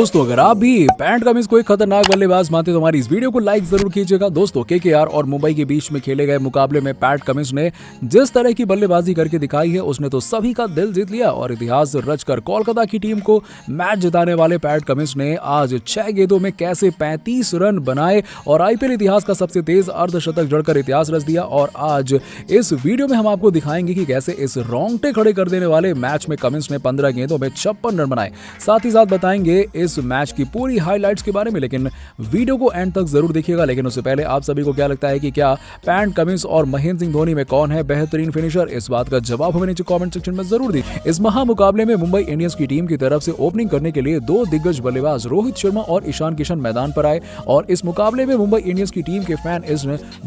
दोस्तों अगर आप भी पैट कमिंस को एक खतरनाक बल्लेबाज मानते तो हमारी इस वीडियो को लाइक जरूर कीजिएगा। दोस्तों केकेआर और मुंबई के बीच में खेले गए मुकाबले में पैट कमिंस ने जिस तरह की बल्लेबाजी करके दिखाई है उसने तो सभी का दिल जीत लिया और इतिहास रचकर कोलकाता की टीम को मैच जिताने वाले पैट कमिंस ने आज 6 गेंदों में कैसे 35 रन बनाए और आईपीएल इतिहास का सबसे तेज अर्धशतक जड़कर इतिहास रच दिया। और आज इस वीडियो में हम आपको दिखाएंगे कि कैसे इस रोंगटे खड़े कर देने वाले मैच में कमिंस ने 15 गेंदों में 56 रन बनाए। साथ ही साथ बताएंगे इस मैच की पूरी हाइलाइट्स के बारे में, लेकिन वीडियो को एंड तक जरूर देखिएगा। लेकिन उससे पहले आप सभी को क्या लगता है कि क्या पैट कमिंस और महेंद्र सिंह धोनी में कौन है बेहतरीन फिनिशर? इस बात का जवाब हमें नीचे कमेंट सेक्शन में जरूर दीजिए। इस महामुकाबले में मुंबई इंडियंस की टीम की तरफ से ओपनिंग करने के लिए दो दिग्गज बल्लेबाज रोहित शर्मा और ईशान किशन मैदान पर आए और इस मुकाबले में मुंबई इंडियंस की टीम के फैन इस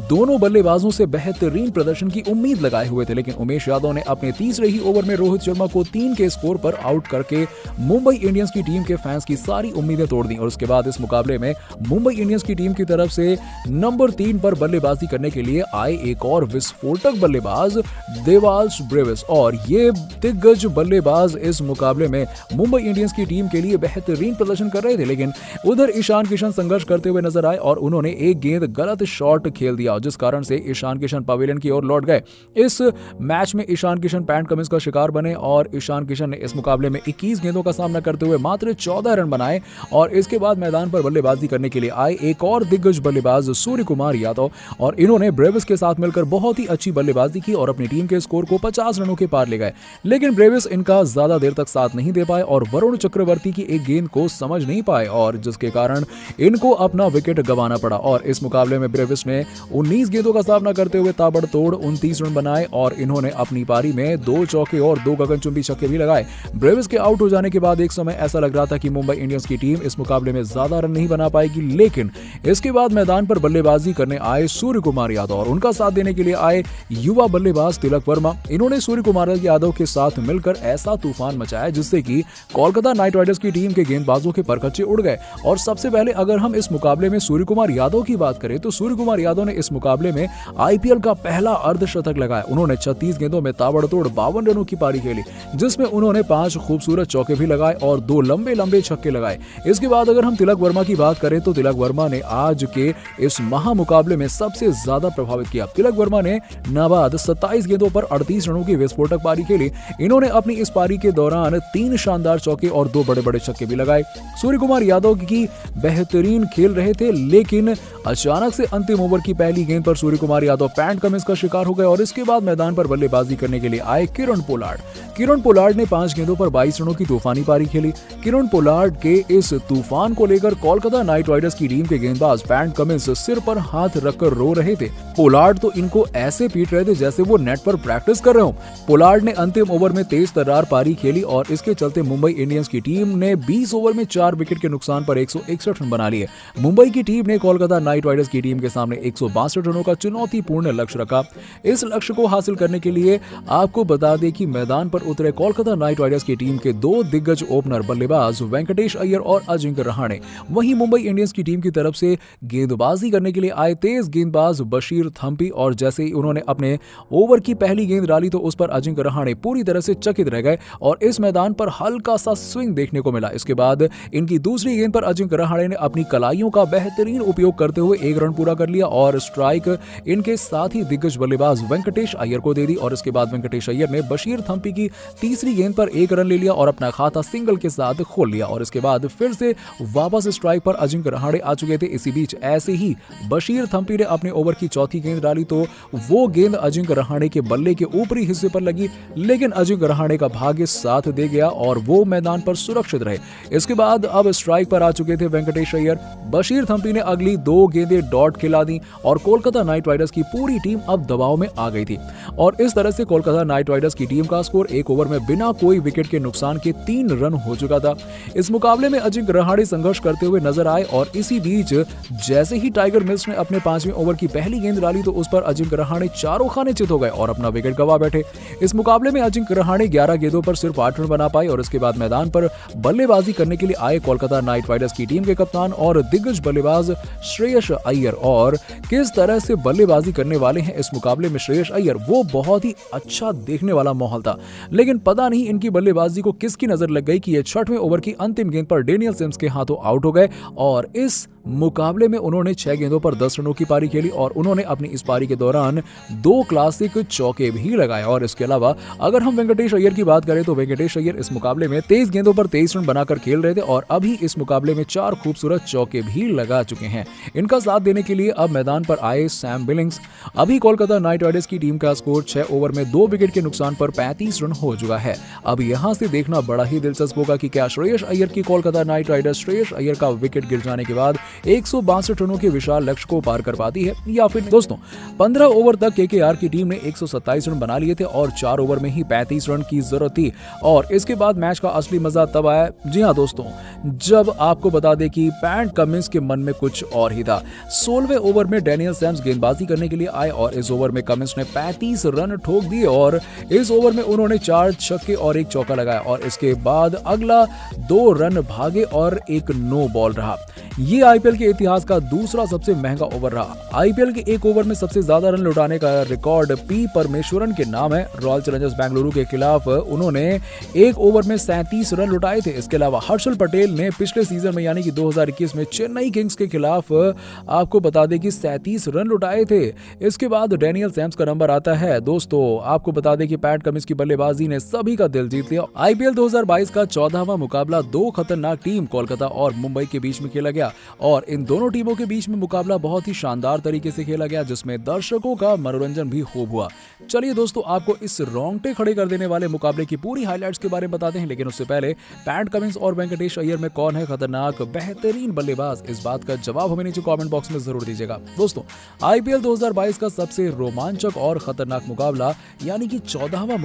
दोनों बल्लेबाजों से बेहतरीन प्रदर्शन की उम्मीद लगाए हुए थे, लेकिन उमेश यादव ने अपने तीसरे ही ओवर में रोहित शर्मा को 3 के स्कोर पर आउट करके मुंबई इंडियंस की टीम के फैंस की सारी उम्मीदें तोड़ दी। और उसके बाद इस मुकाबले में मुंबई इंडियंस की टीम की तरफ से नंबर 3 पर बल्लेबाजी करने के लिए आए एक और विस्फोटक बल्लेबाज देवाल्श ब्रेविस और ये दिग्गज बल्लेबाज इस मुकाबले में मुंबई इंडियंस की टीम के लिए बेहतरीन प्रदर्शन कर रहे थे। लेकिन उधर ईशान किशन संघर्ष करते हुए नजर आए और उन्होंने एक गेंद गलत शॉट खेल दिया जिस कारण से ईशान किशन पवेलियन की ओर लौट गए। इस मैच में ईशान किशन पैट कमिंस का शिकार बने और ईशान किशन ने इस मुकाबले में 21 गेंदों का सामना करते हुए मात्र 14 रन बनाए। और इसके बाद मैदान पर बल्लेबाजी करने के लिए आए एक और दिग्गज बल्लेबाज सूर्य कुमार यादव और इन्होंने ब्रेविस के साथ मिलकर बहुत ही अच्छी बल्लेबाजी की और अपनी टीम के स्कोर को 50 रनों के पार ले गए। लेकिन ब्रेविस इनका ज्यादा देर तक साथ नहीं दे पाए और वरुण चक्रवर्ती की एक गेंद को समझ नहीं पाए और जिसके कारण इनको अपना विकेट गंवाना पड़ा। और इस मुकाबले में ब्रेविस ने 19 गेंदों का सामना करते हुए ताबड़तोड़ 29 रन बनाए और इन्होंने अपनी पारी में 2 चौके और 2 गगनचुंबी छक्के भी लगाए। ब्रेविस के आउट हो जाने के बाद एक समय ऐसा लग रहा था कि मुंबई इंडियंस की टीम इस मुकाबले में ज्यादा रन नहीं बना पाएगी, लेकिन इसके बाद मैदान पर बल्लेबाजी करने आए सूर्य कुमार यादव और उनका साथ देने के लिए आए युवा बल्लेबाज तिलक वर्मा। इन्होंने सूर्य कुमार यादव के साथ मिलकर ऐसा तूफान मचाया जिससे कि कोलकाता नाइट राइडर्स की टीम के गेंदबाजों के परखच्चे उड़ गए। और सबसे पहले अगर हम इस मुकाबले में सूर्य कुमार यादव की बात करें तो सूर्य कुमार यादव ने इस मुकाबले में आईपीएल का पहला अर्धशतक लगाया। उन्होंने 36 गेंदों में ताबड़तोड़ 52 रनों की पारी खेली जिसमें उन्होंने 5 खूबसूरत चौके भी लगाए और 2 लंबे छक्के लगाए। इसके बाद अगर हम तिलक वर्मा की बात करें तो तिलक वर्मा ने आज के इस महामुकाबले में सबसे ज्यादा प्रभावित किया। तिलक वर्मा ने नाबाद 27 गेंदों पर 38 रनों की विस्फोटक पारी खेली। इन्होंने अपनी इस पारी के दौरान 3 शानदार चौके और 2 बड़े छक्के भी लगाए। सूर्य कुमार यादव की बेहतरीन खेल रहे थे, लेकिन अचानक से अंतिम ओवर की पहली गेंद पर सूर्य कुमार यादव पैट कमिंस का शिकार हो गए और इसके बाद मैदान पर बल्लेबाजी करने के लिए आए किरण पोलार्ड ने 5 गेंदों पर 22 रनों की तूफानी पारी खेली। किरण पोलार्ड के इस तूफान को लेकर कोलकाता नाइट राइडर्स की टीम के गेंदबाज पैट कमिंस सिर पर हाथ रखकर रो रहे थे। पोलार्ड तो इनको ऐसे पीट रहे थे जैसे वो नेट पर प्रैक्टिस कर रहे हो। पोलार्ड ने अंतिम ओवर में तेज तर्रार पारी खेली और इसके चलते मुंबई इंडियंस की टीम ने 20 ओवर में 4 विकेट के नुकसान पर 161 रन बना लिए। मुंबई की टीम ने कोलकाता नाइट राइडर्स की टीम के सामने 162 रनों का चुनौतीपूर्ण लक्ष्य रखा। इस लक्ष्य को हासिल करने के लिए आपको बता दें कि मैदान पर उतरे कोलकाता नाइट राइडर्स की टीम के 2 दिग्गज ओपनर बल्लेबाज वेंकटेश अय्यर और अजिंक्य रहाणे। वहीं मुंबई इंडियंस की टीम की तरफ से गेंदबाजी करने के लिए आए तेज गेंदबाज बशीर थम्पी और जैसे ही उन्होंने अपने ओवर की पहली गेंद डाली तो उस पर अजिंक्य रहाणे पूरी तरह से चकित रह गए और इस मैदान पर हल्का सा स्विंग देखने को मिला। इसके बाद इनकी दूसरी गेंद पर अजिंक्य रहाणे ने अपनी कलाइयों का बेहतरीन उपयोग करते हुए 1 रन पूरा कर लिया और स्ट्राइक इनके साथ ही दिग्गज बल्लेबाज वेंकटेश अय्यर को दे दी। और इसके बाद वेंकटेश अय्यर ने बशीर थम्पी की तीसरी गेंद पर 1 रन ले लिया और अपना खाता सिंगल के साथ खोल लिया और इसके बाद फिर से वापस स्ट्राइक पर अजिंक्य रहाणे आ चुके थे। इसी बीच ऐसे ही बशीर थम्पी ने अपने ओवर की चौथी गेंद डाली तो वो गेंद अजिंक्य रहाणे के बल्ले के ऊपरी हिस्से पर लगी, लेकिन अजिंक्य रहाणे का भाग्य साथ दे गया और वो मैदान पर सुरक्षित रहे। इसके बाद अब स्ट्राइक पर आ चुके थे वेंकटेश अय्यर। बशीर थम्पी ने अगली 2 गेंदें डॉट खिला दी और कोलकाता नाइट राइडर्स की पूरी टीम अब दबाव में आ गई थी और इस तरह से कोलकाता नाइट राइडर्स की टीम का स्कोर 1 ओवर में बिना कोई विकेट के नुकसान के 3 रन हो चुका था। इस मुकाबले में अजिंक्य रहाणे संघर्ष करते हुए नजर आए और इसी बीच जैसे ही टाइगर मिल्स ने अपने 5वें ओवर की पहली गेंद डाली तो उस पर अजिंक्य रहाणे चारों खाने चित हो गए और अपना विकेट गंवा बैठे। इस मुकाबले में अजिंक्य रहाणे 11 गेंदों पर सिर्फ 8 रन बना पाए और इसके बाद मैदान पर बल्लेबाजी करने के लिए आए कोलकाता नाइट राइडर्स की टीम के कप्तान और दिग्गज बल्लेबाज श्रेयस अय्यर। और किस तरह से बल्लेबाजी करने वाले हैं इस मुकाबले में श्रेयस अय्यर, वो बहुत ही अच्छा देखने वाला माहौल था। लेकिन पता नहीं इनकी बल्लेबाजी को किसकी नजर लग गई कि ये 6वें ओवर की अंतिम गेंद गेंद पर डेनियल सिम्स के हाथों आउट हो गए और इस मुकाबले में उन्होंने 6 गेंदों पर 10 रनों की पारी खेली और उन्होंने अपनी इस पारी के दौरान 2 क्लासिक चौके भी लगाए। और इसके अलावा अगर हम वेंकटेश अय्यर की बात करें तो वेंकटेश अय्यर इस मुकाबले में 23 गेंदों पर 23 रन बनाकर खेल रहे थे और अभी इस मुकाबले में 4 खूबसूरत चौके भी लगा चुके हैं। इनका साथ देने के लिए अब मैदान पर आए सैम बिलिंग्स। अभी कोलकाता नाइट राइडर्स की टीम का स्कोर 6 ओवर में 2 विकेट के नुकसान पर 35 रन हो चुका है। अब यहां से देखना बड़ा ही दिलचस्प होगा कि क्या श्रेयस अय्यर की कोलकाता नाइट राइडर्स श्रेयस अय्यर का विकेट गिर जाने के बाद 162 रनों के विशाल लक्ष्य को पार कर पाती है या फिर। दोस्तों 15 ओवर तक केकेआर की टीम ने 127 रन बना लिए थे और 4 ओवर में ही 35 रन की जरूरत थी और इसके बाद मैच का असली मजा तब आया, जी हां दोस्तों, जब आपको बता दें कि पैट कमिंस के मन में कुछ और ही था। 16वें ओवर में डेनियल सैम्स गेंदबाजी करने के लिए आए और इस ओवर में कमिंस ने 35 रन ठोक दिए और इस ओवर में उन्होंने 4 छक्के और 1 चौका लगाया और इसके बाद अगला 2 रन भागे और एक नो बॉल रहा। ये आईपीएल के इतिहास का दूसरा सबसे महंगा ओवर रहा। आईपीएल के एक ओवर में सबसे ज्यादा रन लौटाने का रिकॉर्ड पी परमेश्वरन के नाम है। रॉयल चैलेंजर्स बेंगलुरु के खिलाफ उन्होंने एक ओवर में 37 रन लौटाए थे। इसके अलावा हर्षल पटेल ने पिछले सीजन में यानी कि 2021 में चेन्नई किंग्स के खिलाफ आपको बता दें कि 37 रन लौटाए थे। इसके बाद डेनियल सैम्स का नंबर आता है। दोस्तों आपको बता दें कि पैट कमिंस की बल्लेबाजी ने सभी का दिल जीत लिया। आईपीएल 2022 का 14वां मुकाबला 2 खतरनाक टीम कोलकाता और मुंबई के बीच में खेला गया और इन दोनों टीमों के बीच में मुकाबला बहुत ही शानदार तरीके से खेला गया जिसमें दर्शकों का मनोरंजन भी खूब हुआ। चलिए दोस्तों आपको इस रोंगटे खड़े कर देने वाले मुकाबले की पूरी हाइलाइट्स के बारे में बताते हैं, लेकिन उससे पहले पैट कमिंस और वेंकटेश अय्यर में कौन है खतरनाक बेहतरीन बल्लेबाज, इस बात का जवाब हमें नीचे कमेंट बॉक्स में जरूर दीजिएगा। दोस्तों आईपीएल 2022 का सबसे रोमांचक और खतरनाक मुकाबला यानी कि 14वां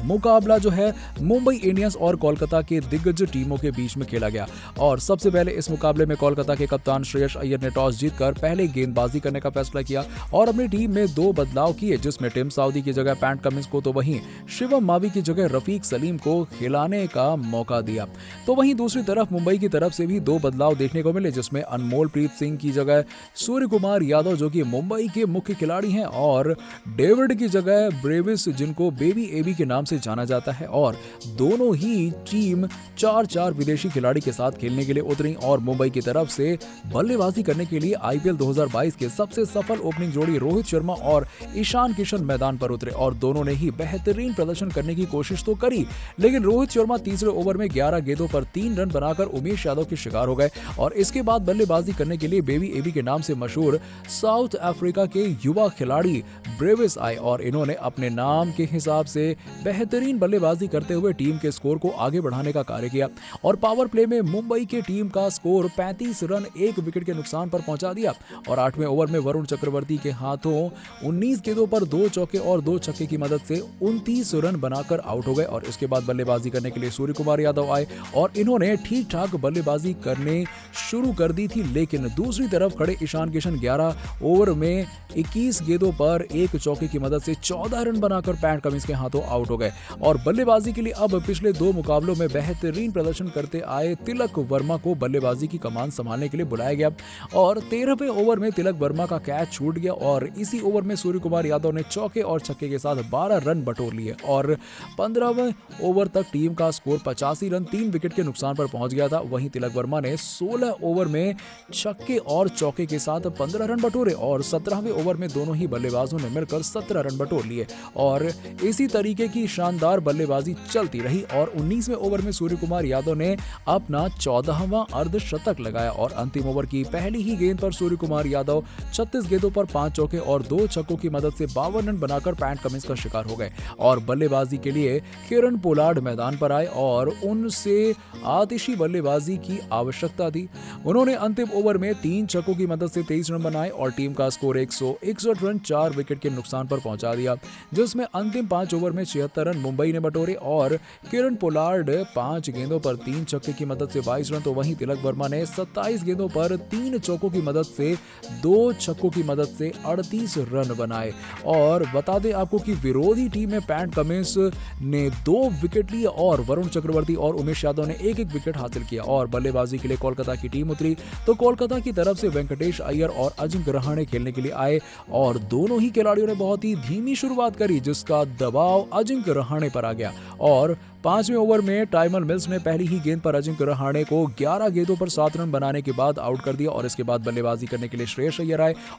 मुकाबला जो है मुंबई इंडियंस और कोलकाता के दिग्गज टीमों के बीच में खेला गया और सबसे पहले इस मुकाबले में कोलकाता के कप्तान श्रेयस अय्यर ने टॉस जीतकर पहले गेंदबाजी करने का फैसला किया और अपनी टीम में 2 बदलाव किए जिसमें टिम साउदी की जगह पैट कमिंस को तो वहीं शिवम मावी की जगह रफीक सलीम को खिलाने का मौका दिया। तो वहीं दूसरी तरफ मुंबई की तरफ से भी 2 बदलाव देखने को मिले जिसमें अनमोल प्रीत सिंह की जगह सूर्य कुमार यादव जो कि मुंबई के मुख्य खिलाड़ी हैं और डेविड की जगह ब्रेविस जिनको बेबी एबी के नाम से जाना जाता है और दोनों ही टीम 4-4 विदेशी खिलाड़ी के साथ खेलने के लिए उतरी और मुंबई की तरफ से बल्लेबाजी करने के लिए आईपीएल 2022 के सबसे सफल ओपनिंग जोड़ी रोहित शर्मा और ईशान किशन मैदान पर उतरे और दोनों ने ही बेहतरीन प्रदर्शन करने की कोशिश तो करी, लेकिन रोहित शर्मा तीसरे ओवर में 11 गेंदों पर 3 रन बनाकर उमेश यादव के शिकार हो गए और इसके बाद बल्लेबाजी करने के लिए बेबी एबी के नाम से मशहूर साउथ अफ्रीका के युवा खिलाड़ी ब्रेविस आए और इन्होंने अपने नाम के हिसाब से बेहतरीन बल्लेबाजी करते हुए टीम के स्कोर को आगे बढ़ाने का कार्य किया और पावर प्ले में मुंबई की टीम का स्कोर 35 रन 1 विकेट के नुकसान पर पहुंचा दिया और 8वें ओवर में वरुण चक्रवर्ती के हाथों 19 गेंदों पर 2 चौके और 2 छक्के की मदद से 29 रन बनाकर आउट हो गए और इसके बाद बल्लेबाजी करने के लिए सूर्य कुमार यादव आए और इन्होंने ठीक ठाक बल्लेबाजी करने शुरू कर दी थी, लेकिन दूसरी तरफ खड़े ईशान किशन 11 ओवर में 21 गेंदों पर 1 चौके की मदद से 14 रन बनाकर पैट कमिंस के हाथों आउट हो गए और बल्लेबाजी के लिए अब पिछले 2 मुकाबलों में बेहतरीन प्रदर्शन करते आए तिलक वर्मा को बल्लेबाजी की कमान संभालने के लिए बुलाया गया और 13वें ओवर में तिलक वर्मा का कैच छूट गया और इसी ओवर में सूर्य कुमार यादव ने चौके और छक्के के साथ 12 रन बटोर लिए और 15वें ओवर तक टीम का स्कोर 85 रन 3 विकेट के नुकसान पर पहुंच गया था। वहीं तिलक वर्मा ने 16 ओवर में छक्के और चौके के साथ 15 रन बटोरे और 17वें ओवर में दोनों ही बल्लेबाजों ने मिलकर 17 रन बटोर लिए और इसी तरीके की शानदार बल्लेबाजी चलती रही और 19वें ओवर में सूर्य कुमार यादव ने अपना 14वां अर्धशतक लगाया और अंतिम ओवर की पहली ही गेंद पर सूर्य कुमार यादव 36 गेंदों पर 5 चौके और 2 छक्कों की मदद से 52 रन बनाकर पैट कमिंस का शिकार हो गए और बल्लेबाजी के लिए किरण पोलार्ड मैदान पर आए और उनसे आतिशी बल्लेबाजी की आवश्यकता थी। उन्होंने अंतिम ओवर में 3 छक्कों की मदद से 23 रन बनाए और टीम का स्कोर 161 रन 4 विकेट के नुकसान पर पहुंचा दिया, जिसमें अंतिम 5 ओवर में 76 रन मुंबई ने बटोरे और किरण पोलार्ड 5 गेंदों पर 3 छक्के की मदद से 22 रन, तो वहीं तिलक वर्मा ने 27 गेंदों पर 3 चौकों की मदद से 2 छक्कों की मदद से 38 रन बनाए। और बता दें आपको कि विरोधी टीम में पैट कमिंस ने 2 विकेट लिए और वरुण चक्रवर्ती और उमेश यादव ने 1-1 विकेट हासिल किया और बल्लेबाजी के लिए कोलकाता की टीम उतरी तो कोलकाता की तरफ से वेंकटेश अय्यर और अजिंक्य रहाणे खेलने के लिए आए और दोनों ही खिलाड़ियों ने बहुत ही धीमी शुरुआत करी जिसका दबाव अजिंक्य रहाणे पर आ गया और 5वें ओवर में टाइमर मिल्स ने पहली ही गेंद पर अजिंक्य रहाणे को 11 गेंदों पर 7 रन बनाने के बाद आउट कर दिया और इसके बाद बल्लेबाजी करने के लिए श्रेयस अय्यर आए